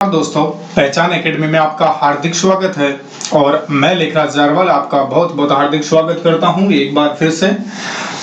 दोस्तों, पहचान एकेडमी में आपका हार्दिक स्वागत है और मैं लेखराज जारवाल आपका बहुत बहुत हार्दिक स्वागत करता हूं एक बार फिर से।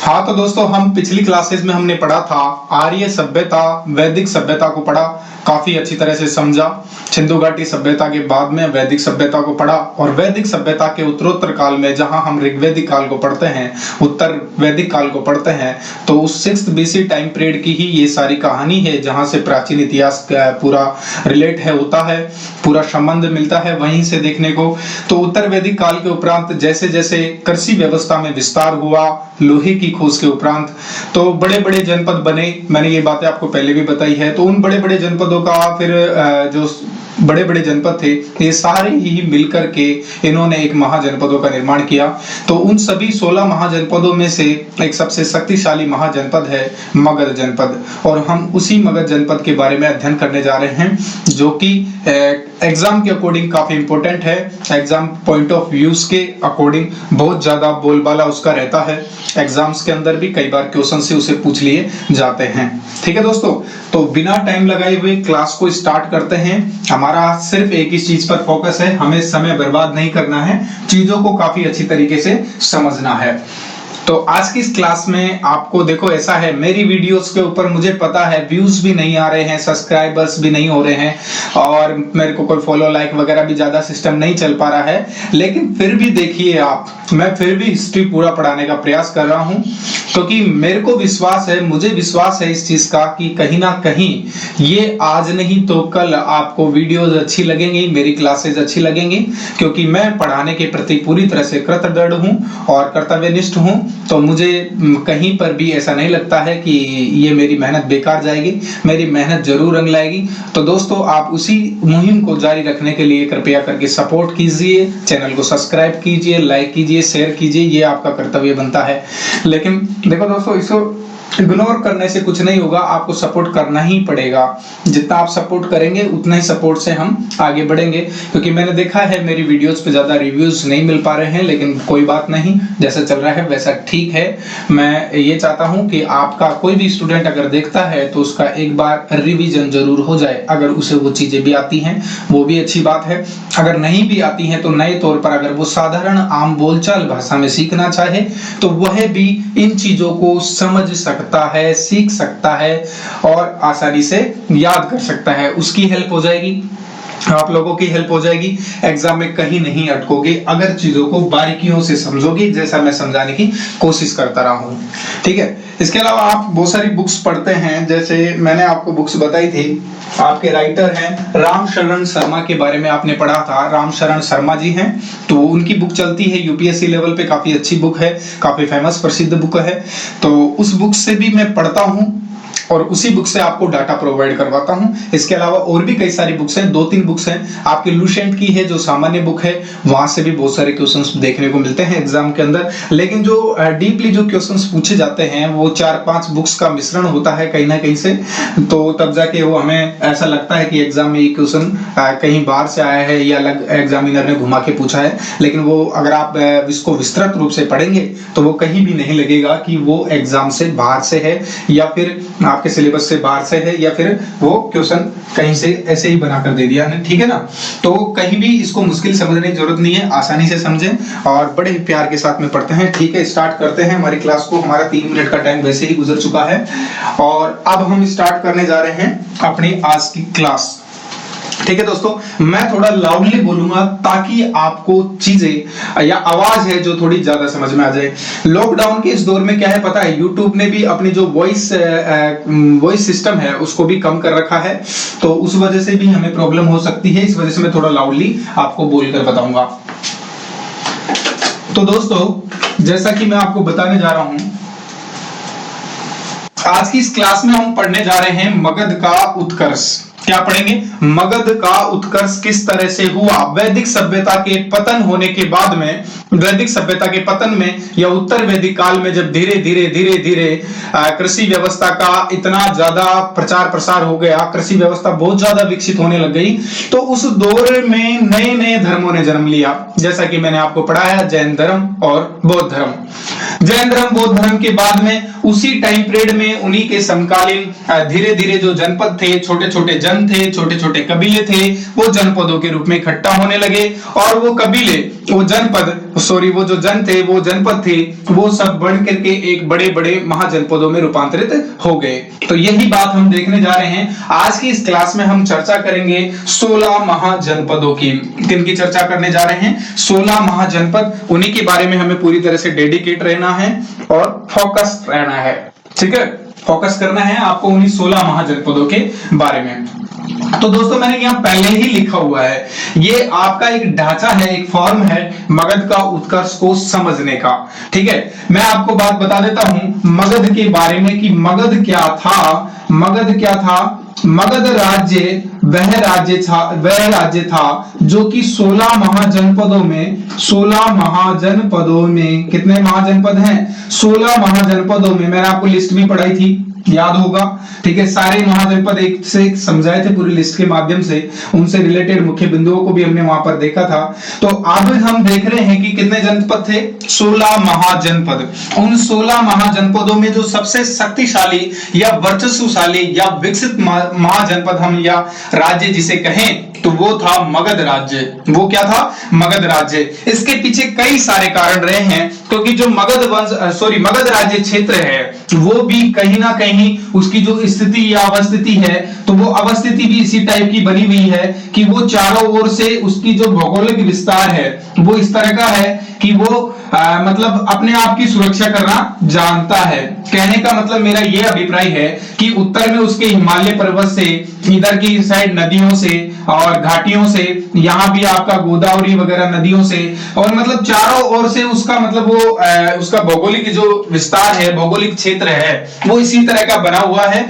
हाँ तो दोस्तों, हम पिछली क्लासेस में हमने पढ़ा था आर्य सभ्यता, वैदिक सभ्यता को पढ़ा, काफी अच्छी तरह से समझा। सिंधु घाटी सभ्यता के बाद में वैदिक सभ्यता को पढ़ा और वैदिक सभ्यता के उत्तरोत्तर काल में जहां हम ऋग्वैदिक काल को पढ़ते हैं, उत्तर वैदिक काल को पढ़ते हैं, तो उस 6th BC टाइम पीरियड की ही ये सारी कहानी है जहां से प्राचीन इतिहास का पूरा रिलेट है होता है, पूरा संबंध मिलता है वहीं से देखने को। तो उत्तर वैदिक काल के उपरांत जैसे जैसे कृषि व्यवस्था में विस्तार हुआ, लोहे की खोज के उपरांत तो बड़े बड़े जनपद बने। मैंने ये बातें आपको पहले भी बताई है। तो उन बड़े बड़े जनपदों का फिर जो बड़े बड़े जनपद थे ये सारे ही मिलकर के इन्होंने एक महाजनपदों का निर्माण किया। तो उन सभी 16 महाजनपदों में से एक सबसे शक्तिशाली महाजनपद है मगध जनपद, और हम उसी मगध जनपद के बारे में अध्ययन करने जा रहे हैं, जो कि एग्जाम के अकॉर्डिंग काफी इंपॉर्टेंट है। एग्जाम पॉइंट ऑफ व्यूज के अकॉर्डिंग बहुत ज्यादा बोलबाला उसका रहता है। एग्जाम्स के अंदर भी कई बार क्वेश्चन से उसे पूछ लिए जाते हैं। ठीक है दोस्तों, तो बिना टाइम लगाए हुए क्लास को स्टार्ट करते हैं। हमारा सिर्फ एक ही चीज पर फोकस है, हमें समय बर्बाद नहीं करना है, चीजों को काफी अच्छी तरीके से समझना है। तो आज की इस क्लास में आपको देखो ऐसा है, मेरी वीडियोस के ऊपर मुझे पता है व्यूज भी नहीं आ रहे हैं, सब्सक्राइबर्स भी नहीं हो रहे हैं और मेरे को कोई फॉलो लाइक वगैरह भी ज्यादा सिस्टम नहीं चल पा रहा है, लेकिन फिर भी देखिए आप, मैं फिर भी हिस्ट्री पूरा पढ़ाने का प्रयास कर रहा हूं क्योंकि मेरे को विश्वास है, मुझे विश्वास है इस चीज का कि कहीं ना कहीं ये आज नहीं तो कल आपको वीडियोस अच्छी लगेंगी, मेरी क्लासेस अच्छी लगेंगी, क्योंकि मैं पढ़ाने के प्रति पूरी तरह से कृतज्ञ हूं और कर्तव्यनिष्ठ हूं। तो मुझे कहीं पर भी ऐसा नहीं लगता है कि ये मेरी मेहनत बेकार जाएगी, मेरी मेहनत जरूर रंग लाएगी। तो दोस्तों, आप उसी मुहिम को जारी रखने के लिए कृपया करके सपोर्ट कीजिए, चैनल को सब्सक्राइब कीजिए, लाइक कीजिए, शेयर कीजिए, ये आपका कर्तव्य बनता है। लेकिन देखो दोस्तों, इसको इग्नोर करने से कुछ नहीं होगा, आपको सपोर्ट करना ही पड़ेगा। जितना आप सपोर्ट करेंगे उतना ही सपोर्ट से हम आगे बढ़ेंगे, क्योंकि मैंने देखा है मेरी वीडियोस पे ज्यादा रिव्यूज नहीं मिल पा रहे हैं, लेकिन कोई बात नहीं, जैसा चल रहा है वैसा ठीक है। मैं ये चाहता हूं कि आपका कोई भी स्टूडेंट अगर देखता है तो उसका एक बार रिवीजन जरूर हो जाए। अगर उसे वो चीजें भी आती हैं वो भी अच्छी बात है, अगर नहीं भी आती हैं तो नए तौर पर अगर वो साधारण आम बोलचाल भाषा में सीखना चाहे तो वह भी इन चीजों को समझ सकता है, सीख सकता है और आसानी से याद कर सकता है। उसकी हेल्प हो जाएगी, आप लोगों की हेल्प हो जाएगी, एग्जाम में कहीं नहीं अटकोगे अगर चीजों को बारीकियों से समझोगे, जैसा मैं समझाने की कोशिश करता रहा हूं। ठीक है, इसके अलावा आप बहुत सारी बुक्स पढ़ते हैं, जैसे मैंने आपको बुक्स बताई थी, आपके राइटर हैं रामशरण शर्मा के बारे में आपने पढ़ा था, रामशरण शर्मा जी हैं, तो उनकी बुक चलती है यूपीएससी लेवल पे, काफी अच्छी बुक है, काफी फेमस प्रसिद्ध बुक है। तो उस बुक से भी मैं पढ़ता हूं और उसी बुक से आपको डाटा प्रोवाइड करवाता हूं। इसके अलावा और भी कई सारी बुक्स हैं, 2-3 बुक्स हैं। आपके लुसेंट की है जो सामान्य बुक है, वहां से भी बहुत सारे क्वेश्चंस देखने को मिलते हैं एग्जाम के अंदर, लेकिन जो डीपली जो क्वेश्चंस पूछे जाते हैं वो 4-5 बुक्स का मिश्रण होता है कहीं ना कहीं से, तो तब जाके वो हमें ऐसा लगता है कि एग्जाम में ये क्वेश्चन कहीं बाहर से आया है या अलग एग्जामिनर ने घुमा के पूछा है, लेकिन वो अगर आप इसको विस्तृत रूप से पढ़ेंगे तो वो कहीं भी नहीं लगेगा कि वो एग्जाम से बाहर से है या फिर आपके सिलेबस से बाहर से है या फिर वो क्वेश्चन कहीं से ऐसे ही बनाकर दे दिया है। ठीक है ना, तो कहीं भी इसको मुश्किल समझने की जरूरत नहीं है, आसानी से समझें और बड़े प्यार के साथ में पढ़ते हैं। ठीक है, स्टार्ट करते हैं हमारी क्लास को। हमारा 3 मिनट का टाइम वैसे ही गुजर चुका है और अब हम स्टार्ट करने जा रहे हैं अपनी आज की क्लास। ठीक है दोस्तों, मैं थोड़ा लाउडली बोलूंगा ताकि आपको चीजें या आवाज है जो थोड़ी ज्यादा समझ में आ जाए। लॉकडाउन के इस दौर में क्या है पता है, यूट्यूब ने भी अपनी जो वॉइस सिस्टम है उसको भी कम कर रखा है, तो उस वजह से भी हमें प्रॉब्लम हो सकती है। इस वजह से मैं थोड़ा लाउडली आपको बोलकर बताऊंगा। तो दोस्तों, जैसा कि मैं आपको बताने जा रहा हूं, आज की इस क्लास में हम पढ़ने जा रहे हैं मगध का उत्कर्ष। क्या पढ़ेंगे? मगध का उत्कर्ष किस तरह से हुआ वैदिक सभ्यता के पतन होने के बाद में, वैदिक सभ्यता के पतन में या उत्तर वैदिक काल में जब धीरे धीरे कृषि व्यवस्था का इतना ज्यादा प्रचार प्रसार हो गया, कृषि व्यवस्था बहुत ज्यादा विकसित होने लग गई, तो उस दौर में नए नए धर्मों ने जन्म लिया। जैसा कि मैंने आपको पढ़ाया, जैन धर्म और बौद्ध धर्म। जैन धर्म बौद्ध धर्म के बाद में उसी टाइम पीरियड में उन्हीं के समकालीन धीरे धीरे जो जनपद थे, छोटे छोटे जन थे, छोटे छोटे कबीले थे, वो जनपदों के रूप में इकट्ठा होने लगे और वो कबीले, वो जनपद, सॉरी वो जो जन थे, वो जनपद थे, वो सब बढ़ करके एक बड़े बड़े महाजनपदों में रूपांतरित हो गए। तो यही बात हम देखने जा रहे हैं। आज की इस क्लास में हम चर्चा करेंगे 16 महाजनपदों की। किनकी चर्चा करने जा रहे हैं? 16 महाजनपद। उन्हीं के बारे में हमें पूरी तरह से डेडिकेट रहना है और फोकस रहना है। ठीक है, फोकस करना है आपको उन्हीं 16 महाजनपदों के बारे में। तो दोस्तों मैंने यहाँ पहले ही लिखा हुआ है, ये आपका एक ढांचा है, एक फॉर्म है मगध का उत्कर्ष को समझने का। ठीक है, मैं आपको बात बता देता हूं मगध के बारे में कि मगध क्या था। मगध क्या था? मगध राज्य वह राज्य था जो कि 16 महाजनपदों में, 16 महाजनपदों में, कितने महाजनपद हैं? 16 महाजनपदों में। मैंने आपको लिस्ट भी पढ़ाई थी, याद होगा। ठीक है, सारे महाजनपद एक से एक समझाए थे पूरी लिस्ट के माध्यम से, उनसे रिलेटेड मुख्य बिंदुओं को भी हमने वहां पर देखा था। तो अब हम देख रहे हैं कि कितने जनपद थे? 16 महाजनपद। उन 16 महाजनपदों में जो सबसे शक्तिशाली या वर्चस्वशाली या विकसित महाजनपद हम या राज्य जिसे कहें तो वो था मगध राज्य। वो क्या था? मगध राज्य। इसके पीछे कई सारे कारण रहे हैं, क्योंकि जो मगध राज्य क्षेत्र है वो भी कहीं ना कहीं उसकी जो स्थिति या अवस्थिति है, तो वो अवस्थिति भी इसी टाइप की बनी हुई है कि वो चारों ओर से उसकी जो भौगोलिक विस्तार है वो इस तरह का है कि वो मतलब अपने आप की सुरक्षा करना जानता है। कहने का मतलब मेरा ये अभिप्राय है कि उत्तर में उसके हिमालय पर्वत से, इधर की साइड नदियों से और घाटियों से, यहाँ भी आपका गोदावरी वगैरह नदियों से, और मतलब चारों ओर से उसका मतलब वो उसका भौगोलिक जो विस्तार है, भौगोलिक क्षेत्र है, वो इसी तरह का बना हुआ है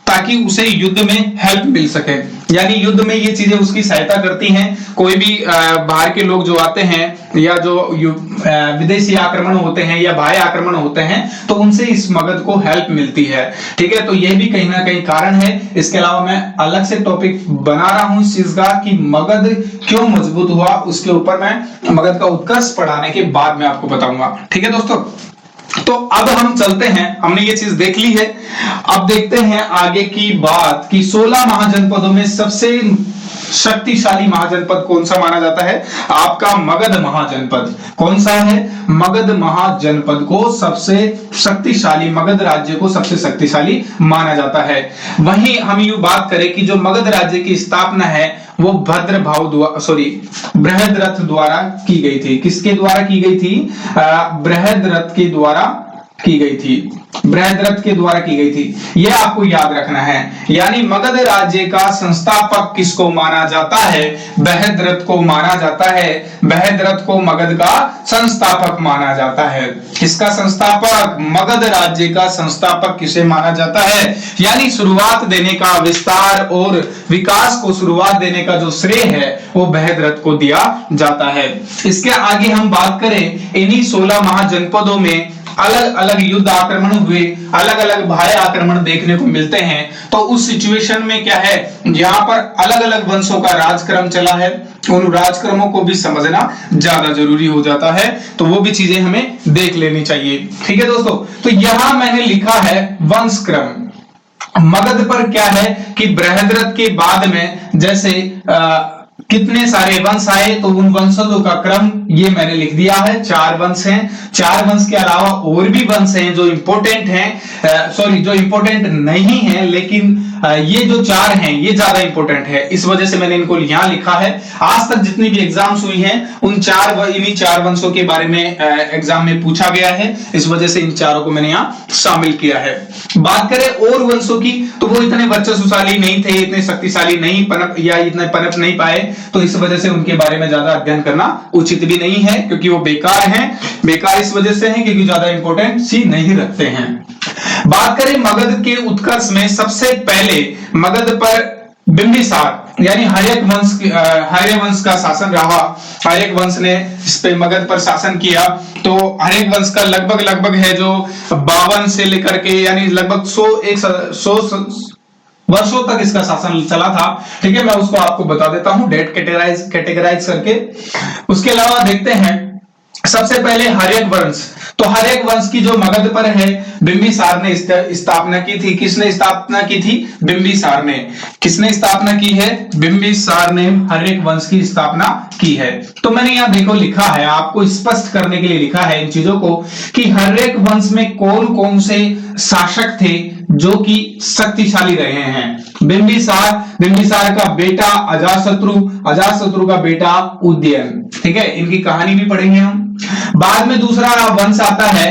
ताकि उसे युद्ध में हेल्प मिल सके। यानी युद्ध में ये चीजें उसकी सहायता करती हैं। कोई भी बाहर के लोग जो आते हैं या जो विदेशी आक्रमण होते हैं या बाह्य आक्रमण होते हैं, तो उनसे इस मगध को हेल्प मिलती है। ठीक है, तो ये भी कहीं ना कहीं कारण है। इसके अलावा मैं अलग से टॉपिक बना रहा हूं इस चीज का कि मगध क्यों मजबूत हुआ, उसके ऊपर मैं मगध का उत्कर्ष पढ़ाने के बाद में आपको बताऊंगा। ठीक है दोस्तों, तो अब हम चलते हैं, हमने ये चीज देख ली है। अब देखते हैं आगे की बात कि 16 महाजनपदों में सबसे शक्तिशाली महाजनपद कौन सा माना जाता है? आपका मगध महाजनपद। कौन सा है? मगध महाजनपद को सबसे शक्तिशाली, मगध राज्य को सबसे शक्तिशाली माना जाता है। वहीं हम यूं बात करें कि जो मगध राज्य की स्थापना है वो बृहद्रथ द्वारा की गई थी। किसके द्वारा की गई थी? बृहद्रथ के द्वारा की गई थी। बृहद्रथ के द्वारा की गई थी, यह आपको याद रखना है। यानी मगध राज्य का संस्थापक किसको माना जाता है? बृहद्रथ को माना जाता है। बृहद्रथ को मगध का संस्थापक माना जाता है। किसका संस्थापक? मगध राज्य का संस्थापक किसे माना जाता है? यानी शुरुआत देने का, विस्तार और विकास को शुरुआत देने का जो श्रेय है वो बृहद्रथ को दिया जाता है। इसके आगे हम बात करें, इन्हीं 16 महाजनपदों में अलग अलग युद्ध आक्रमण हुए, अलग अलग बाह्य आक्रमण देखने को मिलते हैं। तो उस सिचुएशन में क्या है, यहाँ पर अलग अलग वंशों का राजक्रम चला है, उन राजक्रमों को भी समझना ज्यादा जरूरी हो जाता है। तो वो भी चीजें हमें देख लेनी चाहिए। ठीक है दोस्तों, तो यहां मैंने लिखा है वंशक्रम। मगध पर क्या है कि बृहद्रथ के बाद में जैसे कितने सारे वंश आए, तो उन वंशजों का क्रम ये मैंने लिख दिया है। 4 वंश हैं। 4 वंश के अलावा और भी वंश हैं जो इंपॉर्टेंट हैं, जो इंपॉर्टेंट नहीं है, लेकिन ये जो 4 हैं ये ज्यादा इंपॉर्टेंट है, इस वजह से मैंने इनको यहां लिखा है। आज तक जितनी भी एग्जाम्स हुई हैं उन इन्हीं 4 वंशों के बारे में एग्जाम में पूछा गया है, इस वजह से इन चारों को मैंने यहाँ शामिल किया है। बात करें और वंशों की, तो वो इतने वर्चस्वशाली नहीं थे, इतने शक्तिशाली नहीं इतने पनप नहीं पाए, तो इस वजह से उनके बारे में ज्यादा अध्ययन करना उचित भी नहीं है, क्योंकि वो बेकार हैं। बेकार इस वजह से हैं क्योंकि ज्यादा इंपॉर्टेंस ही नहीं रखते हैं। बात करें मगध के उत्कर्ष में, सबसे पहले मगध पर बिंबिसार यानी हर्य वंश का शासन रहा। हर्य वंश ने इस पे मगध पर शासन किया। तो हर्य वंश का लगभग है जो 52 से लेकर के यानी लगभग 100 वर्षों तक इसका शासन चला था। ठीक है, मैं उसको आपको बता देता हूं डेट कैटेगराइज करके। उसके अलावा देखते हैं सबसे पहले हर्यक वंश, तो हर्यक वंश की जो मगध पर है बिंबिसार ने स्थापना की थी। किसने स्थापना की थी? बिंबिसार ने। किसने स्थापना की है? बिंबिसार ने हर्यक वंश की स्थापना की है। तो मैंने यहां देखो लिखा है, आपको स्पष्ट करने के लिए लिखा है इन चीजों को कि हर्यक वंश में कौन कौन से शासक थे जो कि शक्तिशाली रहे हैं। बिंबिसार का बेटा अजातशत्रु का बेटा उदयन, ठीक है, इनकी कहानी भी पढ़ेंगे हम। बाद में दूसरा वंश आता है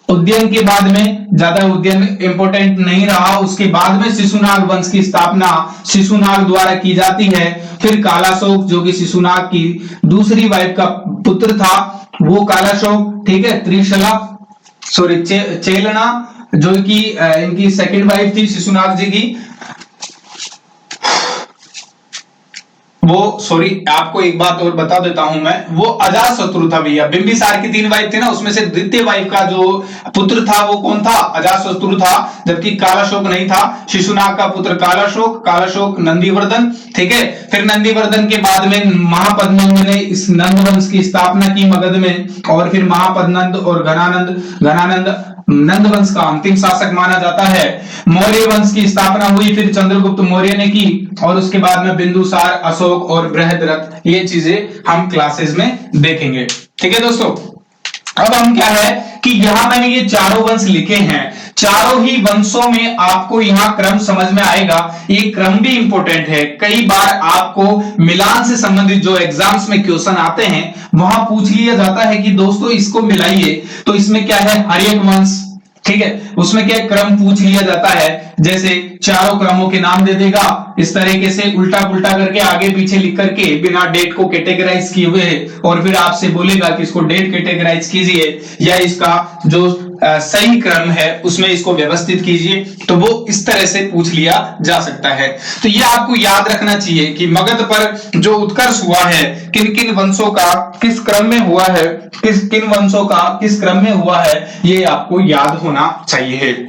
उदयन के बाद में, ज्यादा उदयन इंपॉर्टेंट नहीं रहा। उसके बाद में शिशुनाग वंश की स्थापना शिशुनाग द्वारा की जाती है। फिर कालाशोक जो कि शिशुनाग की दूसरी वाइफ का पुत्र था, वो कालाशोक, ठीक है, चेलना जो कि इनकी सेकंड वाइफ थी शिशुनाग जी की, आपको एक बात और बता देता हूं मैं, वो अजातशत्रु था भैया। बिंबिसार की 3 वाइफ थी ना, उसमें से द्वितीय वाइफ का जो पुत्र था वो कौन था? अजातशत्रु था, जबकि कालाशोक नहीं था। शिशुनाग का पुत्र कालाशोक नंदीवर्धन, ठीक है। फिर नंदीवर्धन के बाद में महापद्मनंद ने इस नंद वंश की स्थापना की मगध में, और फिर महापद्मनंद और घनानंद नंद वंश का अंतिम शासक माना जाता है। मौर्य वंश की स्थापना हुई, फिर चंद्रगुप्त मौर्य ने की, और उसके बाद में बिंदुसार, अशोक और बृहद्रथ, ये चीजें हम क्लासेस में देखेंगे, ठीक है दोस्तों। अब हम क्या है कि यहां मैंने ये चारों वंश लिखे हैं, चारों ही वंशों में आपको यहां क्रम समझ में आएगा। ये क्रम भी इंपॉर्टेंट है, कई बार आपको मिलान से संबंधित जो एग्जाम्स में क्वेश्चन आते हैं वहां पूछ लिया जाता है कि दोस्तों इसको मिलाइए, तो इसमें क्या है? हर्यक वंश, ठीक है, उसमें क्या क्रम पूछ लिया जाता है, जैसे चारों क्रमों के नाम दे देगा इस तरीके से उल्टा पुल्टा करके आगे पीछे लिख करके बिना डेट को कैटेगराइज किए हुए, और फिर आपसे बोलेगा कि इसको डेट कैटेगराइज कीजिए या इसका जो सही क्रम है उसमें इसको व्यवस्थित कीजिए, तो वो इस तरह से पूछ लिया जा सकता है। तो ये आपको याद रखना चाहिए कि मगध पर जो उत्कर्ष हुआ है किन किन वंशों का किस क्रम में हुआ है, किन वंशों का किस क्रम में हुआ है, ये आपको याद होना चाहिए।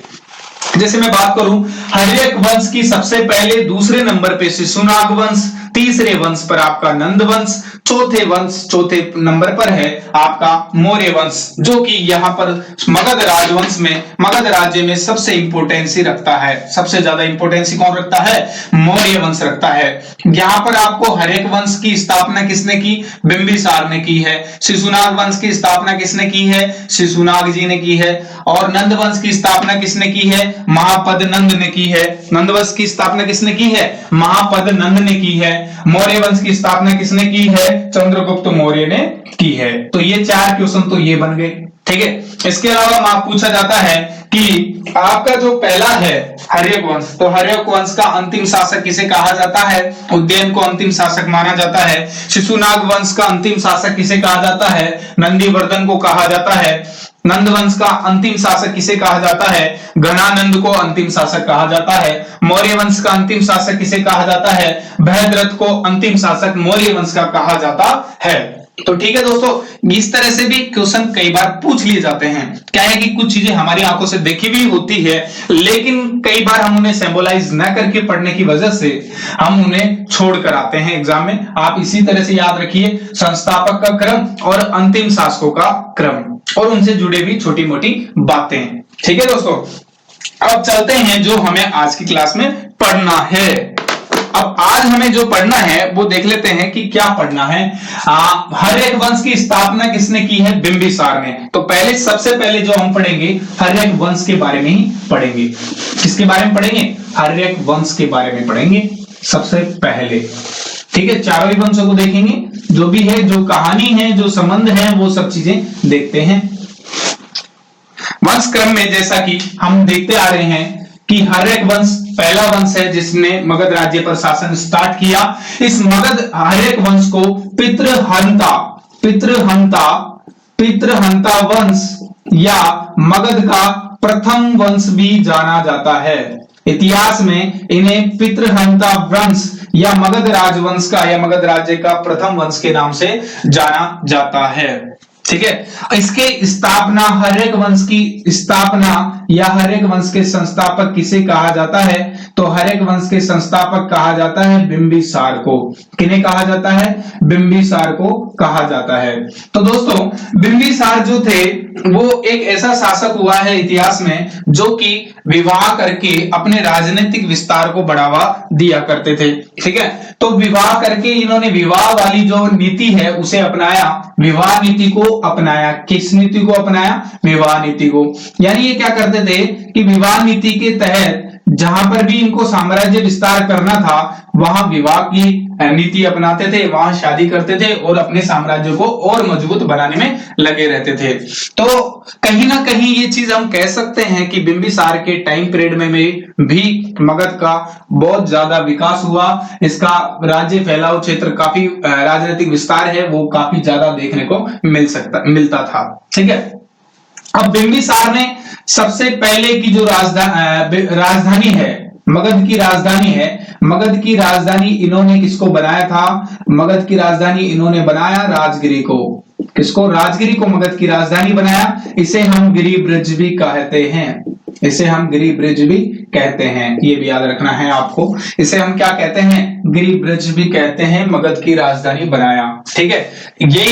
जैसे मैं बात करूं हर्यक वंश की, सबसे पहले दूसरे नंबर पे शिशुनाग वंश, तीसरे वंश पर आपका नंद वंश, चौथे नंबर पर है आपका मौर्य वंश, जो कि यहां पर मगध राजवंश में, मगध राज्य में सबसे इंपोर्टेंसी रखता है। सबसे ज्यादा इंपोर्टेंसी कौन रखता है? मौर्य वंश रखता है। यहां पर आपको हर्यक वंश की स्थापना किसने की? बिंबिसार ने की है। शिशुनाग वंश की स्थापना किसने की है? शिशुनाग जी ने की है। और नंद वंश की स्थापना किसने की है? महापद्मनंद ने की है। नंद वंश की स्थापना किसने की है? महापद्मनंद ने की है। मौर्य वंश की स्थापना किसने की है? चंद्रगुप्त मौर्य ने की है। तो ये 4 क्वेश्चन तो ये बन गए, ठीक है। इसके अलावा आप पूछा जाता है कि आपका जो पहला है हर्यक वंश, तो हर्यक वंश का अंतिम शासक किसे कहा जाता है? उदयन को अंतिम शासक माना जाता है। शिशुनाग वंश का अंतिम शासक किसे कहा जाता है? नंदीवर्धन को कहा जाता है। नंद वंश का अंतिम शासक किसे कहा जाता है? घनानंद को अंतिम शासक कहा जाता है। मौर्य वंश का अंतिम शासक किसे कहा जाता है? बृहद्रथ को अंतिम शासक मौर्य वंश का कहा जाता है। तो ठीक है दोस्तों, इस तरह से भी क्वेश्चन कई बार पूछ लिए जाते हैं। क्या है कि कुछ चीजें हमारी आंखों से देखी भी होती है, लेकिन कई बार हम उन्हें सिंबलाइज न करके पढ़ने की वजह से हम उन्हें छोड़ कर आते हैं एग्जाम में। आप इसी तरह से याद रखिए, संस्थापक का क्रम और अंतिम शासकों का क्रम और उनसे जुड़े भी छोटी मोटी बातें, ठीक है दोस्तों। अब चलते हैं जो हमें आज की क्लास में पढ़ना है। अब आज हमें जो पढ़ना है वो देख लेते हैं कि क्या पढ़ना है। हर्यक वंश की स्थापना किसने की है? बिंबिसार ने। तो पहले सबसे पहले जो हम पढ़ेंगे हर्यक वंश के बारे में ही पढ़ेंगे। किसके बारे में पढ़ेंगे? हर्यक वंश के बारे में पढ़ेंगे सबसे पहले, ठीक है। चारों ही वंशों को देखेंगे, जो भी है, जो कहानी है, जो संबंध है, वो सब चीजें देखते हैं। वंश क्रम में जैसा कि हम देखते आ रहे हैं कि हर्यक वंश पहला वंश है जिसने मगध राज्य पर शासन स्टार्ट किया। इस मगध हर्यक वंश को पितृहंता वंश या मगध का प्रथम वंश भी जाना जाता है। इतिहास में इन्हें पितृहंता वंश या मगध राजवंश का या मगध राज्य का प्रथम वंश के नाम से जाना जाता है। ठीक है। इसके स्थापना, हर एक वंश की स्थापना या हर एक वंश के संस्थापक किसे कहा जाता है? तो हर एक वंश के संस्थापक कहा जाता है बिंबिसार को। किन्हें कहा जाता है? बिंबिसार को कहा जाता है। तो दोस्तों बिंबिसार जो थे वो एक ऐसा शासक हुआ है इतिहास में जो कि विवाह करके अपने राजनीतिक विस्तार को बढ़ावा दिया करते थे। ठीक है, तो विवाह करके इन्होंने विवाह वाली जो नीति है उसे अपनाया, विवाह नीति को अपनाया। किस नीति को अपनाया? विवाह नीति को। यानी ये क्या करते थे कि विवाह नीति के तहत जहां पर भी इनको साम्राज्य विस्तार करना था वहां विवाह की नीति अपनाते थे, वहां शादी करते थे और अपने साम्राज्य को और मजबूत बनाने में लगे रहते थे। तो कहीं ना कहीं ये चीज हम कह सकते हैं कि बिंबिसार के टाइम पीरियड में भी मगध का बहुत ज्यादा विकास हुआ। इसका राज्य फैलाव क्षेत्र काफी, राजनीतिक विस्तार है वो काफी ज्यादा देखने को मिलता था। ठीक है, अब बिंबिसार ने सबसे पहले की जो राजधानी है, मगध की राजधानी है, मगध की राजधानी इन्होंने किसको बनाया था? मगध की राजधानी इन्होंने बनाया राजगिरी को। किसको? राजगिरी को मगध की राजधानी बनाया। इसे हम गिरिब्रज भी कहते हैं, इसे हम गिरिब्रज भी कहते हैं, ये भी याद रखना है आपको। इसे हम क्या कहते हैं? गिरिब्रज भी कहते हैं। मगध की राजधानी बनाया। ठीक है, ये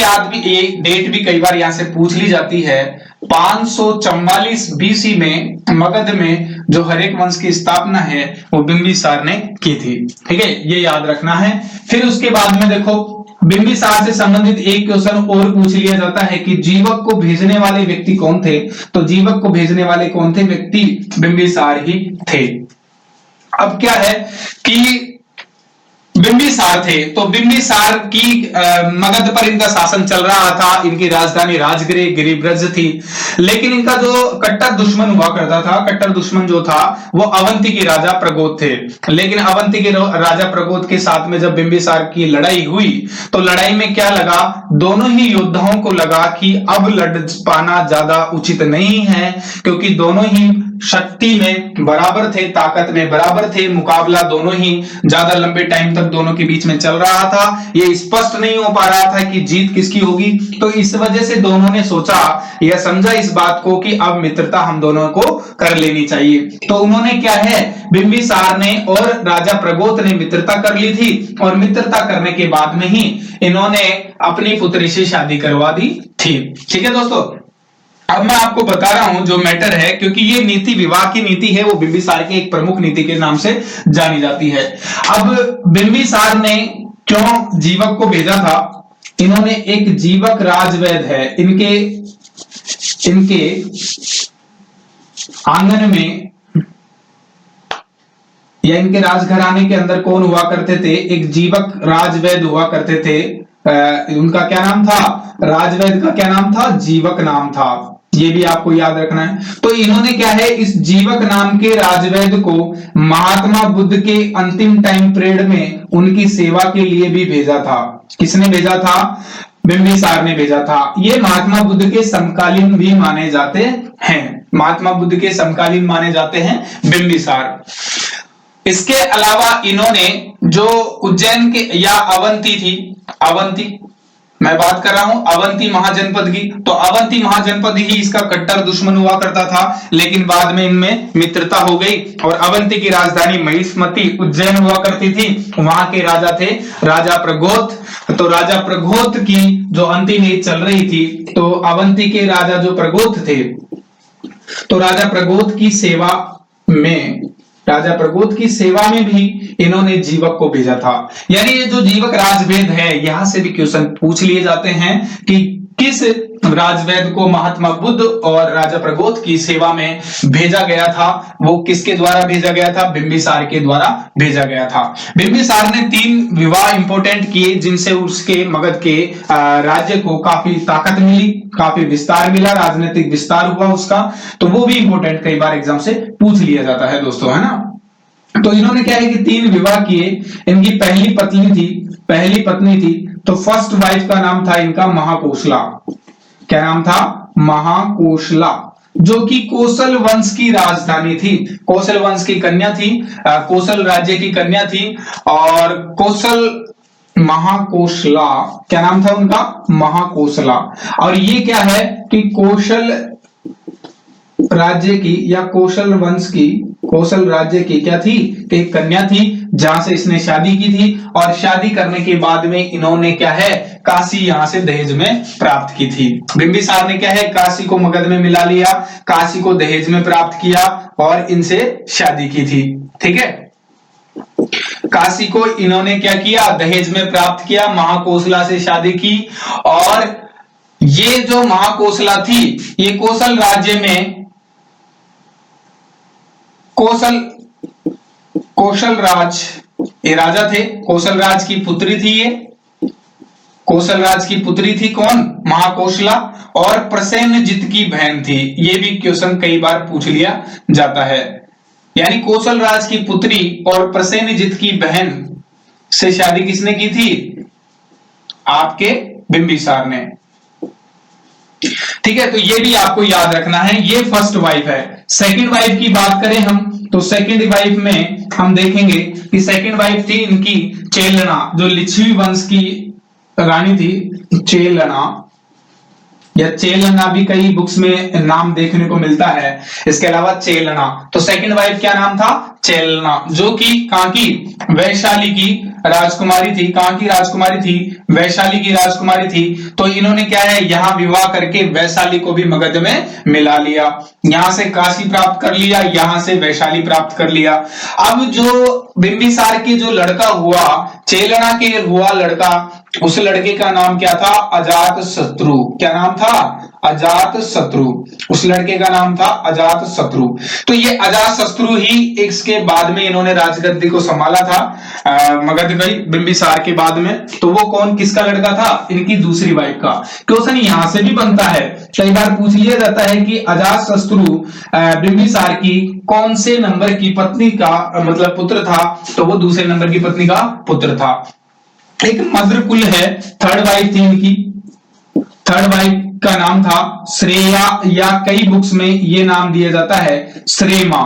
डेट भी कई बार यहां से पूछ ली जाती है। 544 बीसी में मगध में जो हरेक वंश की स्थापना है वो बिंबिसार ने की थी। ठीक है, ये याद रखना है। फिर उसके बाद में देखो बिंबिसार से संबंधित एक क्वेश्चन और पूछ लिया जाता है कि जीवक को भेजने वाले व्यक्ति कौन थे? तो जीवक को भेजने वाले कौन थे? व्यक्ति बिंबिसार ही थे। अब क्या है कि बिंबिसार थे, तो बिंबिसार की मगध पर इनका शासन चल रहा था। इनकी राजधानी राजगिरी गिरिब्रज थी, लेकिन इनका जो कट्टर दुश्मन हुआ करता था, कट्टर दुश्मन जो था वो अवंती के राजा प्रगोत थे। लेकिन अवंती के राजा प्रगोत के साथ में जब बिंबिसार की लड़ाई हुई तो लड़ाई में क्या लगा? दोनों ही योद्धाओं को लगा कि अब लड़ पाना ज्यादा उचित नहीं है, क्योंकि दोनों ही शक्ति में बराबर थे, ताकत में बराबर थे। मुकाबला दोनों ही ज्यादा लंबे टाइम तक दोनों के बीच में चल रहा था। ये स्पष्ट नहीं हो पा रहा था कि जीत किसकी होगी। तो इस वजह से दोनों ने सोचा या समझा इस बात को कि अब मित्रता हम दोनों को कर लेनी चाहिए। तो उन्होंने क्या है, बिंबिसार ने और राजा प्रगोत ने मित्रता कर ली थी, और मित्रता करने के बाद में ही इन्होंने अपनी पुत्री से शादी करवा दी थी। ठीक है दोस्तों, अब मैं आपको बता रहा हूं जो मैटर है, क्योंकि ये नीति विवाह की नीति है, वो बिंबिसार की एक प्रमुख नीति के नाम से जानी जाती है। अब बिंबिसार ने क्यों जीवक को भेजा था? इन्होंने एक जीवक राजवैद है, इनके आंगन में या इनके राजघराने के अंदर कौन हुआ करते थे? एक जीवक राजवैद हुआ करते थे। उनका क्या नाम था? राजवैद का क्या नाम था? जीवक नाम था। ये भी आपको याद रखना है। तो इन्होंने क्या है, इस जीवक नाम के राजवैद को महात्मा बुद्ध के अंतिम टाइम पीरियड में उनकी सेवा के लिए भी भेजा था। किसने भेजा था? बिंबिसार ने भेजा था। ये महात्मा बुद्ध के समकालीन भी माने जाते हैं, महात्मा बुद्ध के समकालीन माने जाते हैं बिंबिसार। इसके अलावा इन्होंने जो उज्जैन के या अवंती थी, अवंती मैं बात कर रहा हूं अवंती महाजनपद की, तो अवंती महाजनपद ही इसका कट्टर दुश्मन हुआ करता था, लेकिन बाद में इनमें मित्रता हो गई। और अवंती की राजधानी महिष्मती उज्जैन हुआ करती थी, वहां के राजा थे राजा प्रगोत। तो राजा प्रगोत की जो अंतिम एज चल रही थी, तो अवंती के राजा जो प्रगोत थे, तो राजा प्रगोत की सेवा में भी इन्होंने जीवक को भेजा था। यानी ये जो जीवक राजवेद है, यहां से भी क्वेश्चन पूछ लिए जाते हैं कि किस राजवेद को महात्मा बुद्ध और राजा प्रगोत की सेवा में भेजा गया था? वो किसके द्वारा भेजा गया था? बिंबिसार के द्वारा भेजा गया था। बिंबिसार ने 3 विवाह इंपोर्टेंट किए, जिनसे उसके मगध के राज्य को काफी ताकत मिली, काफी विस्तार मिला, राजनीतिक विस्तार हुआ उसका। तो वो भी इंपोर्टेंट कई बार एग्जाम से पूछ लिया जाता है दोस्तों, है ना। तो इन्होंने क्या है कि 3 विवाह किए। इनकी पहली पत्नी थी, तो फर्स्ट वाइफ का नाम था इनका महाकोशला। क्या नाम था? महाकोशला, जो कि कोसल वंश की राजधानी थी। कोसल वंश की कन्या थी, कोसल राज्य की कन्या थी। और कोसल महाकोशला, क्या नाम था उनका? महाकोशला। और ये क्या है कि कौशल राज्य की या कौशल वंश की, कौशल राज्य की क्या थी कि एक कन्या थी जहां से इसने शादी की थी, और शादी करने के बाद में इन्होंने क्या है काशी यहां से दहेज में प्राप्त की थी। बिंबिसार ने क्या है काशी को मगध में मिला लिया, काशी को दहेज में प्राप्त किया और इनसे शादी की थी। ठीक है, काशी को इन्होंने क्या किया? दहेज में प्राप्त किया, महाकोशला से शादी की, और ये जो महाकोशला थी ये कौशल राज्य में कौशल राज, ये राजा थे, कौशल राज की पुत्री थी, ये कौशल राज की पुत्री थी कौन? महाकोशला, और प्रसेनजित की बहन थी। ये भी क्वेश्चन कई बार पूछ लिया जाता है। यानी कौशल राज की पुत्री और प्रसेनजित की बहन से शादी किसने की थी? आपके बिंबिसार ने। ठीक है, तो ये भी आपको याद रखना है, ये फर्स्ट वाइफ है। सेकंड वाइफ की बात करें हम तो सेकंड वाइफ में हम देखेंगे कि सेकंड वाइफ थी इनकी चेलना, जो लिच्छवी वंश की रानी थी। चेलना या चेलना भी कई बुक्स में नाम देखने को मिलता है, इसके अलावा चेलना। तो सेकंड वाइफ क्या नाम था? चेलना, जो कि कहां की? वैशाली की राजकुमारी थी। कहां की राजकुमारी थी? वैशाली की राजकुमारी थी। तो इन्होंने क्या है यहां विवाह करके वैशाली को भी मगध में मिला लिया, यहां से काशी प्राप्त कर लिया, यहां से वैशाली प्राप्त कर लिया। अब जो बिंबिसार के जो लड़का हुआ, चेलना के हुआ लड़का, उस लड़के का नाम क्या था? अजात शत्रु। क्या नाम था? अजात शत्रु। उस लड़के का नाम था अजात शत्रु। तो ये अजात शत्रु ही इसके बाद में इन्होंने राजगद्दी को संभाला था मगध गई बिंबिसार के बाद में। तो वो कौन, किसका लड़का था? इनकी दूसरी वाइफ का। क्वेश्चन यहां से भी बनता है, कई बार पूछ लिया जाता है कि अजात शत्रु बिंबिसार की कौन से नंबर की पत्नी का मतलब पुत्र था? तो वो दूसरे नंबर की पत्नी का पुत्र था। एक मद्रकुल है, थर्ड वाइफ थी इनकी। थर्ड वाइफ का नाम था श्रेया, या कई बुक्स में ये नाम दिया जाता है श्रेमा।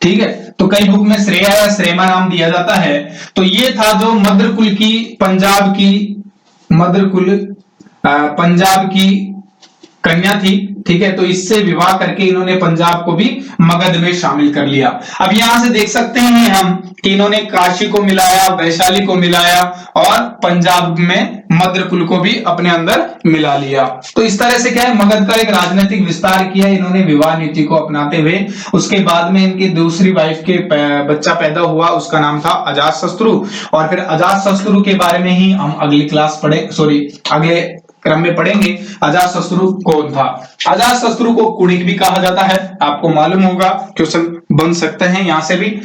ठीक है, तो कई बुक में श्रेया या श्रेमा नाम दिया जाता है। तो ये था जो मद्रकुल की, पंजाब की मद्रकुल पंजाब की कन्या थी। ठीक है, तो इससे विवाह करके इन्होंने पंजाब को भी मगध में शामिल कर लिया। अब यहां से देख सकते हैं हम कि इन्होंने काशी को मिलाया, वैशाली को मिलाया और पंजाब में मद्रकुल को भी अपने अंदर मिला लिया। तो इस तरह से क्या है मगध का एक राजनीतिक विस्तार किया इन्होंने विवाह नीति को अपनाते हुए। उसके बाद में इनकी दूसरी वाइफ के बच्चा पैदा हुआ, उसका नाम था अजातशत्रु। और फिर अजातशत्रु के बारे में ही हम अगली क्लास अगले क्रम में पढ़ेंगे अजातशत्रु कौन था। अजातशत्रु को कुणिक भी कहा जाता है, आपको मालूम होगा, क्वेश्चन बन सकते हैं यहां से भी।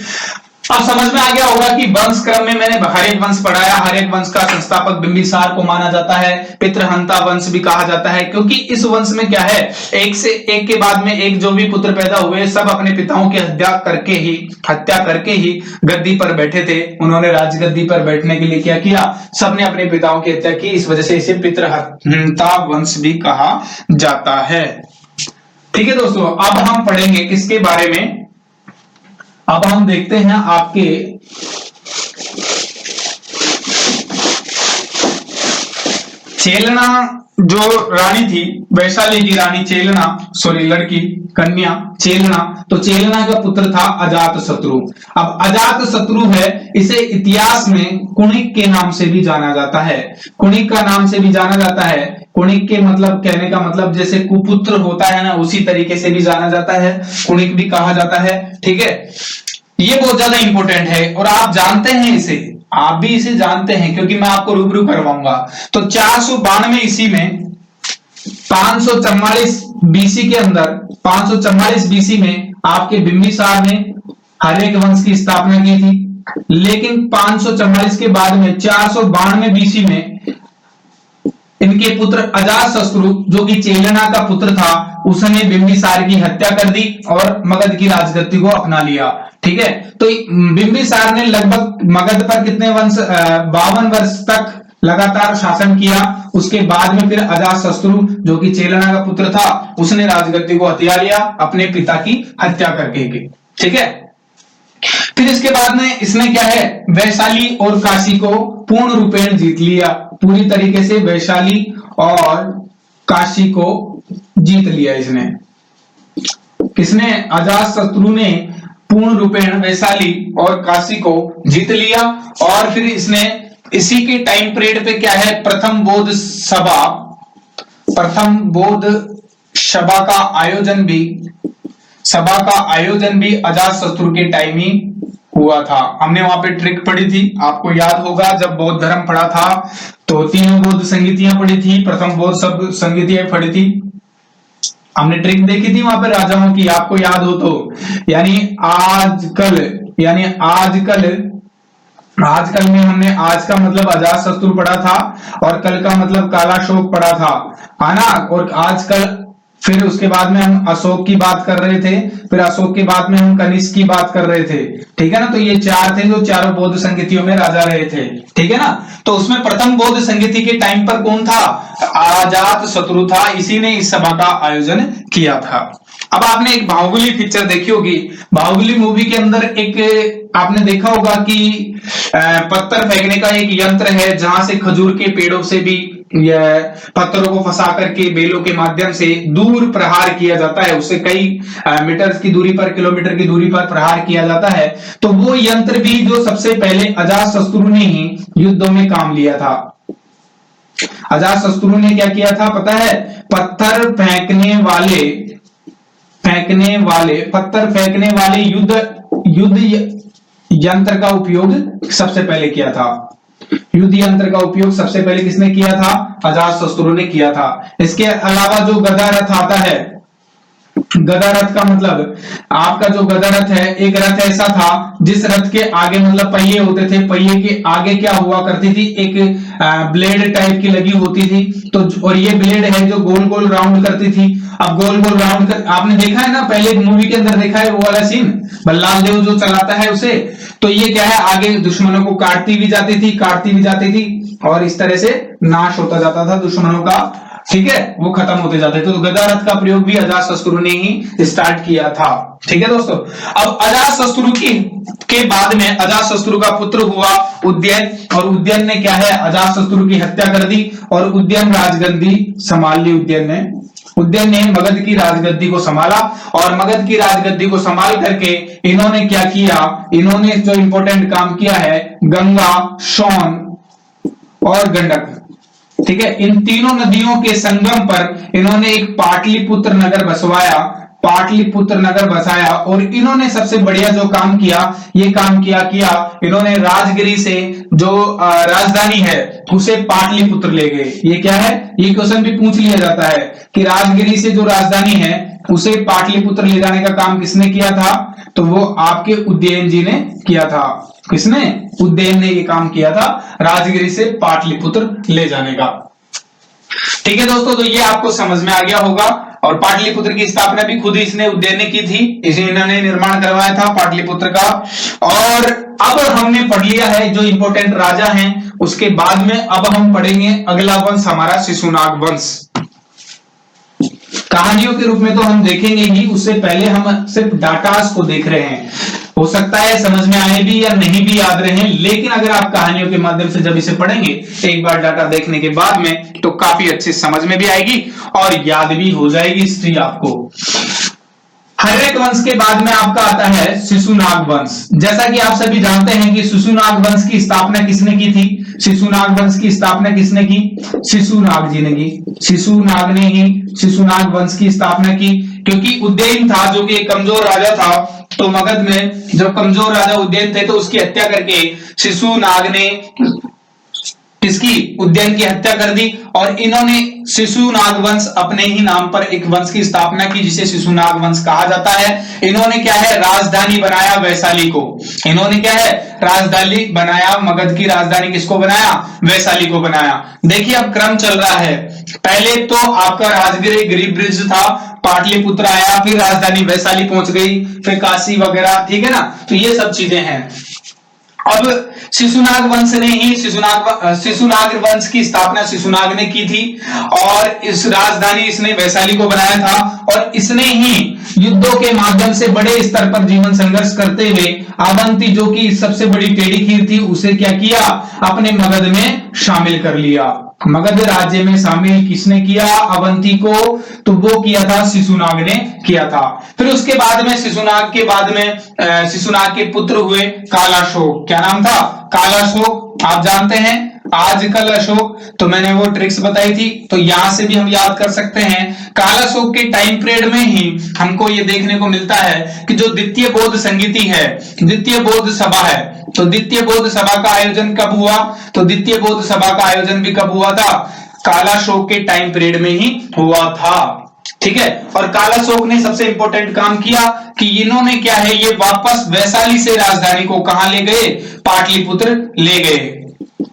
अब समझ में आ गया होगा कि वंश क्रम में मैंने हर एक वंश पढ़ाया, हर एक वंश का संस्थापक बिंबिसार को माना जाता है। पितृहंता वंश भी कहा जाता है, क्योंकि इस वंश में क्या है एक से एक के बाद में एक जो भी पुत्र पैदा हुए सब अपने पिताओं की हत्या करके ही गद्दी पर बैठे थे। उन्होंने राजगद्दी पर बैठने के लिए क्या किया? सबने अपने पिताओं की हत्या की, इस वजह से इसे पितृहंता वंश भी कहा जाता है। ठीक है दोस्तों, अब हम पढ़ेंगे किसके बारे में? अब हम देखते हैं आपके चेलना जो रानी थी, वैशाली की रानी चेलना, लड़की कन्या चेलना। तो चेलना का पुत्र था अजातशत्रु। अब अजातशत्रु है, इसे इतिहास में कुणिक के नाम से भी जाना जाता है। कुणिक का नाम से भी जाना जाता है। कुणिक के मतलब कहने का मतलब जैसे कुपुत्र होता है ना, उसी तरीके से भी जाना जाता है, कुणिक भी कहा जाता है। ठीक है, ये बहुत ज्यादा इंपॉर्टेंट है और आप जानते हैं इसे, आप भी इसे जानते हैं क्योंकि मैं आपको रूबरू करवाऊंगा। तो 492 ईस्वी में 544 बीसी के अंदर 544 बीसी में आपके बिंबिसार ने हर्यक वंश की स्थापना की थी। लेकिन 544 के बाद में 492 बीसी में इनके पुत्र अजातशत्रु जो कि चेलना का पुत्र था, उसने बिंबिसार की हत्या कर दी और मगध की राजगद्दी को अपना लिया। ठीक है, तो बिंबिसार ने लगभग मगध पर कितने वंश 52 वर्ष तक लगातार शासन किया। उसके बाद में फिर अजातशत्रु जो कि चेलना का पुत्र था, उसने राजगद्दी को हथिया लिया अपने पिता की हत्या करके। ठीक है, फिर इसके बाद में इसने क्या है, वैशाली और काशी को पूर्ण रूपेण जीत लिया, पूरी तरीके से वैशाली और काशी को जीत लिया इसने। किसने? अजातशत्रु ने पूर्ण रूपेण वैशाली और काशी को जीत लिया। और फिर इसने इसी के टाइम पीरियड पे क्या है, प्रथम बौद्ध सभा का आयोजन भी अजातशत्रु के टाइम ही हुआ था। हमने वहां पे ट्रिक पढ़ी थी, आपको याद होगा, जब बौद्ध धर्म पढ़ा था तो तीनों बौद्ध संगीतियां पढ़ी थी, प्रथम बौद्ध सब संगीतियां पढ़ी थी, हमने ट्रिक देखी थी वहां पे राजाओं की, आपको याद हो तो। यानी आजकल में हमने आज का मतलब अजातशत्रु पढ़ा था और कल का मतलब कालाशोक पढ़ा था, है ना। और आजकल फिर उसके बाद में हम अशोक की बात कर रहे थे, फिर अशोक के बाद में हम कनिष्क की बात कर रहे थे, ठीक है ना। तो ये चार थे जो चारों बौद्ध संगीतियों में राजा रहे थे, ठीक है ना। तो उसमें प्रथम बौद्ध संगीति के टाइम पर कौन था? अजातशत्रु था, इसी ने इस सभा का आयोजन किया था। अब आपने एक बाहुबली पिक्चर देखी होगी, बाहुबली मूवी के अंदर एक आपने देखा होगा कि पत्थर फेंकने का एक यंत्र है, जहां से खजूर के पेड़ों से भी पत्थरों को फंसा करके बेलों के माध्यम से दूर प्रहार किया जाता है, उससे कई मीटर की दूरी पर, किलोमीटर की दूरी पर प्रहार किया जाता है। तो वो यंत्र भी जो सबसे पहले अजातशत्रु ने ही युद्धों में काम लिया था। अजातशत्रु ने क्या किया था पता है? पत्थर फेंकने वाले युद्ध यंत्र का उपयोग सबसे पहले किया था। युद्ध यंत्र का उपयोग सबसे पहले किसने किया था? अजातशत्रु ने किया था। इसके अलावा जो गदा रथ आता है, गदा रथ का मतलब आपका जो गदा रथ है, एक रथ ऐसा था जिस रथ के आगे मतलब पहिए होते थे, पहिए के आगे क्या हुआ करती थी, एक ब्लेड टाइप की लगी होती थी। तो और ये ब्लेड है जो गोल गोल राउंड करती थी। अब गोल गोल राउंड कर आपने देखा है ना, पहले मूवी के अंदर देखा है वो वाला सीन, बल्लाल देव जो चलाता है उसे। तो ये क्या है, आगे दुश्मनों को काटती भी जाती थी और इस तरह से नाश होता जाता था दुश्मनों का, ठीक है, वो खत्म होते जाते थे। तो गदा रथ का प्रयोग भी अजातशत्रु ने ही स्टार्ट किया था, ठीक है दोस्तों। अब अजातशत्रु के बाद में अजातशत्रु का पुत्र हुआ उदयन, और उदयन ने क्या है, अजातशत्रु की हत्या कर दी और उदयन राजगद्दी संभाल ली। उदयन ने मगध की राजगद्दी को संभाला, और मगध की राजगद्दी को संभाल करके इन्होंने क्या किया, इन्होंने जो इंपॉर्टेंट काम किया है, गंगा, सोन और गंडक, ठीक है, इन तीनों नदियों के संगम पर इन्होंने एक पाटलिपुत्र नगर बसाया। और इन्होंने सबसे बढ़िया जो काम किया, ये काम किया इन्होंने राजगिरी से जो राजधानी है उसे पाटलिपुत्र ले गए। ये क्या है, ये क्वेश्चन भी पूछ लिया जाता है कि राजगिरी से जो राजधानी है उसे पाटलिपुत्र ले जाने का काम किसने किया था? तो वो आपके उदयन जी ने किया था। किसने? उदयन ने ये काम किया था, राजगिरी से पाटलिपुत्र ले जाने का, ठीक है दोस्तों। तो ये आपको समझ में आ गया होगा। और पाटलिपुत्र की स्थापना भी खुद इसने उदयन ने की थी, इसे इन्होंने निर्माण करवाया था पाटलिपुत्र का। और अब हमने पढ़ लिया है जो इंपॉर्टेंट राजा हैं, उसके बाद में अब हम पढ़ेंगे अगला वंश हमारा शिशुनाग वंश। कहानियों के रूप में तो हम देखेंगे ही, उससे पहले हम सिर्फ डाटास को देख रहे हैं। हो सकता है समझ में आए भी या नहीं भी याद रहे, लेकिन अगर आप कहानियों के माध्यम से जब इसे पढ़ेंगे एक बार डाटा देखने के बाद में, तो काफी अच्छी समझ में भी आएगी और याद भी हो जाएगी हिस्ट्री आपको। हर्यक वंश के बाद में आपका आता है शिशुनाग वंश। जैसा कि आप सभी जानते हैं कि शिशुनाग वंश की स्थापना किसने की थी? शिशुनाग वंश की स्थापना किसने की? शिशुनाग जी ने की। शिशुनाग ने ही शिशुनाग वंश की स्थापना की, क्योंकि उदयन था जो कि एक कमजोर राजा था। तो मगध में जब कमजोर राजा उदयन थे तो उसकी हत्या करके शिशुनाग ने इसकी उदयन की हत्या कर दी, और इन्होंने शिशुनाग वंश अपने ही नाम पर एक वंश की स्थापना की जिसे शिशुनाग वंश कहा जाता है। इन्होंने क्या है, राजधानी बनाया वैशाली को। इन्होंने क्या है, राजधानी बनाया, मगध की राजधानी किसको बनाया? वैशाली को बनाया। देखिए अब क्रम चल रहा है, पहले तो आपका राजगिरी गिरिब्रिज था, पाटलिपुत्र आया, फिर राजधानी वैशाली पहुंच गई, फिर काशी वगैरह, ठीक है ना। तो ये सब चीजें हैं। अब शिशुनाग वंश ने ही शिशुनाग वंश की स्थापना शिशुनाग ने की थी और इस राजधानी इसने वैशाली को बनाया था और इसने ही युद्धों के माध्यम से बड़े स्तर पर जीवन संघर्ष करते हुए अवंती जो कि सबसे बड़ी टेढ़ी खीर थी उसे क्या किया, अपने मगध में शामिल कर लिया। मगध राज्य में शामिल किसने किया, अवंती को, तो वो किया था शिशुनाग ने किया था। फिर उसके बाद में शिशुनाग के पुत्र हुए कालाशोक। क्या नाम था, कालाशोक। आप जानते हैं आजकल अशोक, तो मैंने वो ट्रिक्स बताई थी, तो यहां से भी हम याद कर सकते हैं। कालाशोक के टाइम पीरियड में ही हमको ये देखने को मिलता है कि जो द्वितीय बौद्ध संगीति है, द्वितीय बौद्ध सभा है, तो द्वितीय बौद्ध सभा का आयोजन कब हुआ, तो द्वितीय बौद्ध सभा का आयोजन भी कब हुआ था, कालाशोक के टाइम पीरियड में ही हुआ था। ठीक है, और कालाशोक ने सबसे इंपॉर्टेंट काम किया कि इन्होंने क्या है, ये वापस वैशाली से राजधानी को कहां ले गए, पाटलिपुत्र ले गए।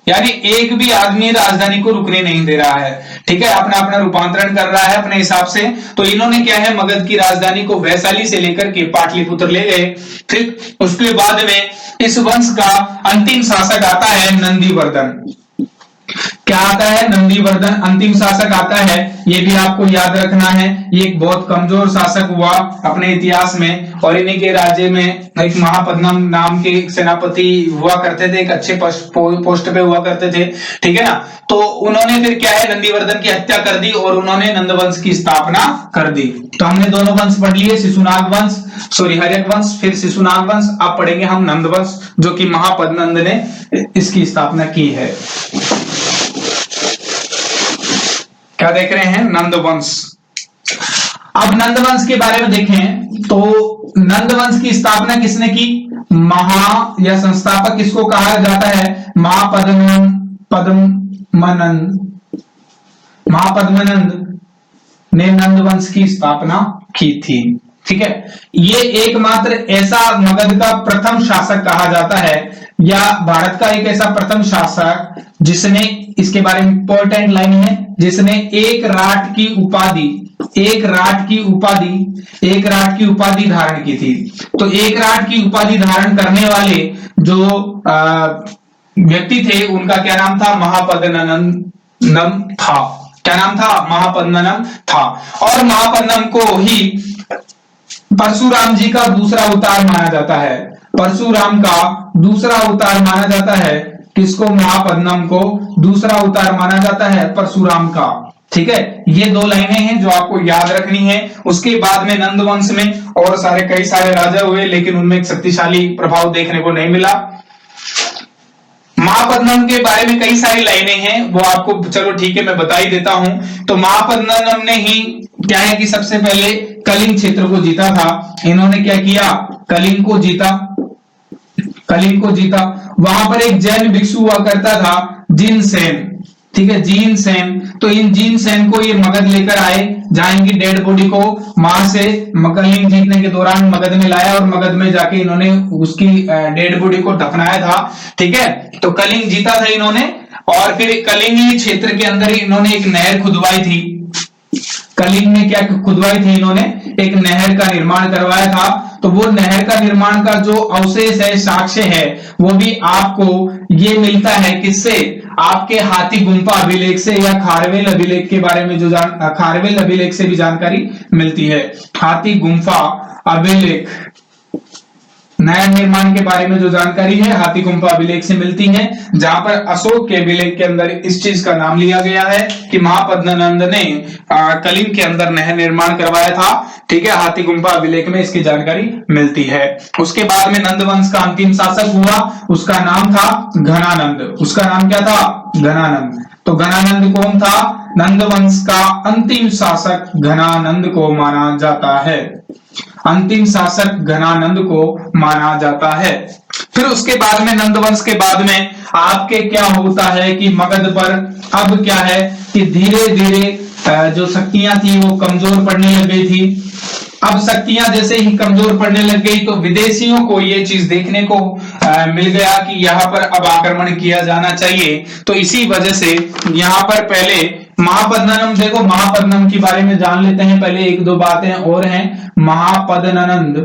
यानी एक भी आदमी राजधानी को रुकने नहीं दे रहा है। ठीक है, अपना अपना रूपांतरण कर रहा है अपने हिसाब से। तो इन्होंने क्या है, मगध की राजधानी को वैशाली से लेकर के पाटलिपुत्र ले गए। फिर उसके बाद में इस वंश का अंतिम शासक आता है नंदीवर्धन। क्या आता है, नंदीवर्धन अंतिम शासक आता है। ये भी आपको याद रखना है, ये एक बहुत कमजोर शासक हुआ अपने इतिहास में, और इन्हीं के राज्य में एक महापद्मन नाम के सेनापति हुआ करते थे, एक अच्छे पोस्ट पे हुआ करते थे। ठीक है ना, तो उन्होंने फिर क्या है, नंदीवर्धन की हत्या कर दी और उन्होंने नंदवंश की स्थापना कर दी। तो हमने दोनों वंश पढ़ लिए, शिशुनाग वंश, सॉरी हर्यक वंश, फिर शिशुनाग वंश। अब पढ़ेंगे हम नंदवंश, जो कि महापद्मनंद ने इसकी स्थापना की है। क्या देख रहे हैं, नंदवंश। अब नंदवंश के बारे में देखें तो नंदवंश की स्थापना किसने की, या संस्थापक किसको कहा जाता है, महापद्मनंद ने नंदवंश की स्थापना की थी। ठीक है, ये एकमात्र ऐसा मगध का प्रथम शासक कहा जाता है, या भारत का एक ऐसा प्रथम शासक जिसने, इसके बारे में इंपॉर्टेंट लाइन है, जिसने एक राट की उपाधि धारण की थी। तो एक राट की उपाधि धारण करने वाले जो व्यक्ति थे उनका क्या नाम था, महापद्मनंदम था। क्या नाम था, महापद्मनंदम था। और महापद्मनंदम को ही परशुराम जी का दूसरा अवतार माना जाता है। परशुराम का दूसरा अवतार माना जाता है, किसको, महापद्मनंदम को दूसरा अवतार माना जाता है परशुराम का। ठीक है, ये दो लाइनें हैं जो आपको याद रखनी है। उसके बाद में नंदवंश में और कई सारे राजा हुए, लेकिन उनमें एक शक्तिशाली प्रभाव देखने को नहीं मिला। महापद्मनंदम के बारे में कई सारी लाइनें हैं, वो आपको चलो ठीक है मैं बता ही देता हूं। तो महापद्मनंदम ने ही क्या है कि सबसे पहले कलिंग क्षेत्र को जीता था। इन्होंने क्या किया, कलिंग को जीता। वहां पर एक जैन भिक्षु हुआ करता था, जिनसेन। ठीक है, जिनसेन। तो इन जिनसेन को ये मगध लेकर आए, जहां इनकी डेड बॉडी को वहां से कलिंग जीतने के दौरान मगध में लाया और मगध में जाके इन्होंने उसकी डेड बॉडी को दफनाया था। ठीक है, तो कलिंग जीता था इन्होंने, और फिर कलिंग क्षेत्र के अंदर इन्होंने एक नहर खुदवाई थी। कलिंग में क्या खुदवाई थी इन्होंने, एक नहर का निर्माण करवाया था। तो वो नहर का निर्माण का जो अवशेष है, साक्ष्य है, वो भी आपको ये मिलता है किससे, आपके हाथी गुम्फा अभिलेख से, या खारवेल अभिलेख के बारे में जो खारवेल अभिलेख से भी जानकारी मिलती है। हाथी गुम्फा अभिलेख, नया निर्माण के बारे में जो जानकारी है हाथी गुम्फा अभिलेख से मिलती है, जहां पर अशोक के अभिलेख के अंदर इस चीज का नाम लिया गया है कि महापद्मनंद ने कलिंग के अंदर नहर निर्माण करवाया था। ठीक है, हाथी गुम्फा अभिलेख में इसकी जानकारी मिलती है। उसके बाद में नंदवंश का अंतिम शासक हुआ, उसका नाम था घनानंद। उसका नाम क्या था, घनानंद। तो घनानंद कौन था, नंदवंश का अंतिम शासक घनानंद को माना जाता है। अंतिम शासक घनानंद को माना जाता है। फिर उसके बाद में नंदवंश के बाद में आपके क्या होता है कि मगध पर अब क्या है कि धीरे धीरे जो शक्तियां थी वो कमजोर पड़ने लग गई थी। अब शक्तियां जैसे ही कमजोर पड़ने लग गई तो विदेशियों को ये चीज देखने को मिल गया कि यहाँ पर अब आक्रमण किया जाना चाहिए। तो इसी वजह से यहाँ पर पहले महापद्मनंद, देखो महापद्मनंद के बारे में जान लेते हैं पहले, एक दो बातें और हैं। महापद्मनंद,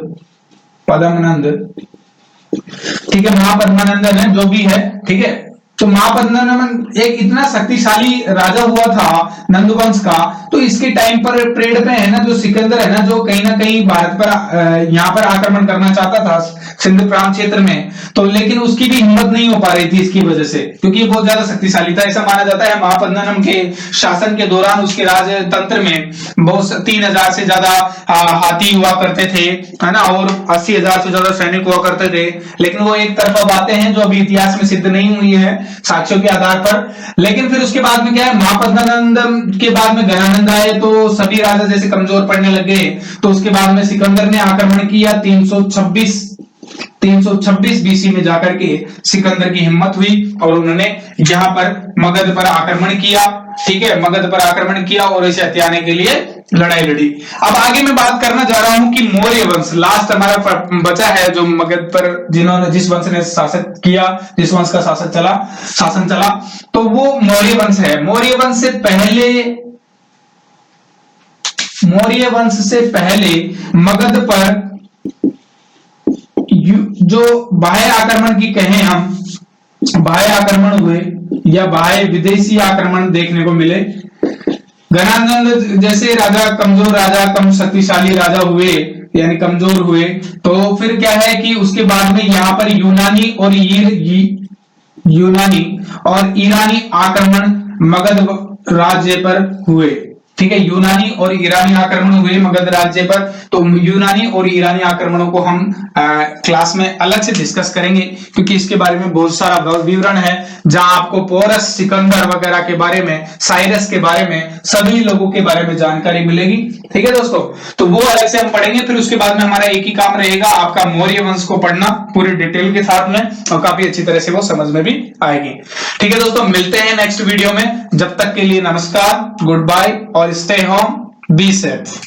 ठीक है, महापद्मानंदन है जो भी है, ठीक है। तो महापद्मानंदन एक इतना शक्तिशाली राजा हुआ था नंदवंश का, तो इसके टाइम पर पीरियड पे है ना जो सिकंदर है ना, जो कहीं ना कहीं भारत पर यहाँ पर आक्रमण करना चाहता था सिंध प्रांत क्षेत्र में, तो लेकिन उसकी भी हिम्मत नहीं हो पा रही थी इसकी वजह से, क्योंकि ये बहुत ज्यादा शक्तिशाली था। ऐसा माना जाता है महापद्मनम के शासन के दौरान उसके राजतंत्र में बहुत 3000 से ज्यादा हाथी हुआ करते थे, है ना, और 80,000 से ज्यादा सैनिक हुआ करते थे। लेकिन वो एक तरफा बातें हैं जो अभी इतिहास में सिद्ध नहीं हुई है साक्ष्यों के आधार पर। लेकिन फिर उसके बाद में क्या है, महापद्मानंद के बाद में गणानंद आए तो सभी राजा जैसे कमजोर पड़ने लगे, तो उसके बाद में सिकंदर ने आक्रमण किया 326 बीसी में जाकर के सिकंदर की हिम्मत हुई और उन्होंने यहाँ पर मगध पर आक्रमण किया, ठीक है, मगध पर आक्रमण किया और इसे हथियाने के लिए लड़ाई लड़ी। अब आगे मैं बात करना जा रहा हूं कि मौर्य वंश लास्ट हमारा बचा है, जो मगध पर जिस वंश ने शासन किया, जिस वंश का शासन चला, तो वो मौर्य वंश है। मौर्य वंश से पहले मगध पर जो बाह्य आक्रमण की कहें हम, बाह्य आक्रमण हुए या बाह्य विदेशी आक्रमण देखने को मिले। गणानंद जैसे राजा कम शक्तिशाली राजा हुए, यानी कमजोर हुए, तो फिर क्या है कि उसके बाद में यहाँ पर यूनानी और ईरानी आक्रमण मगध राज्य पर हुए, ठीक है, यूनानी और ईरानी आक्रमण हुए मगध राज्य पर। तो यूनानी और ईरानी आक्रमणों को हम क्लास में अलग से डिस्कस करेंगे, क्योंकि इसके बारे में बहुत सारा विवरण है, जहां आपको पोरस, सिकंदर वगैरह के बारे में, साइरस के बारे में, सभी लोगों के बारे में जानकारी मिलेगी, ठीक है दोस्तों। तो वो अलग से हम पढ़ेंगे। फिर उसके बाद में हमारा एक ही काम रहेगा, आपका मौर्य वंश को पढ़ना पूरी डिटेल के साथ में, और काफी अच्छी तरह से वो समझ में भी आएगी, ठीक है दोस्तों। मिलते हैं नेक्स्ट वीडियो में, जब तक के लिए नमस्कार, गुड बाय और स्टे होम, बी सेफ।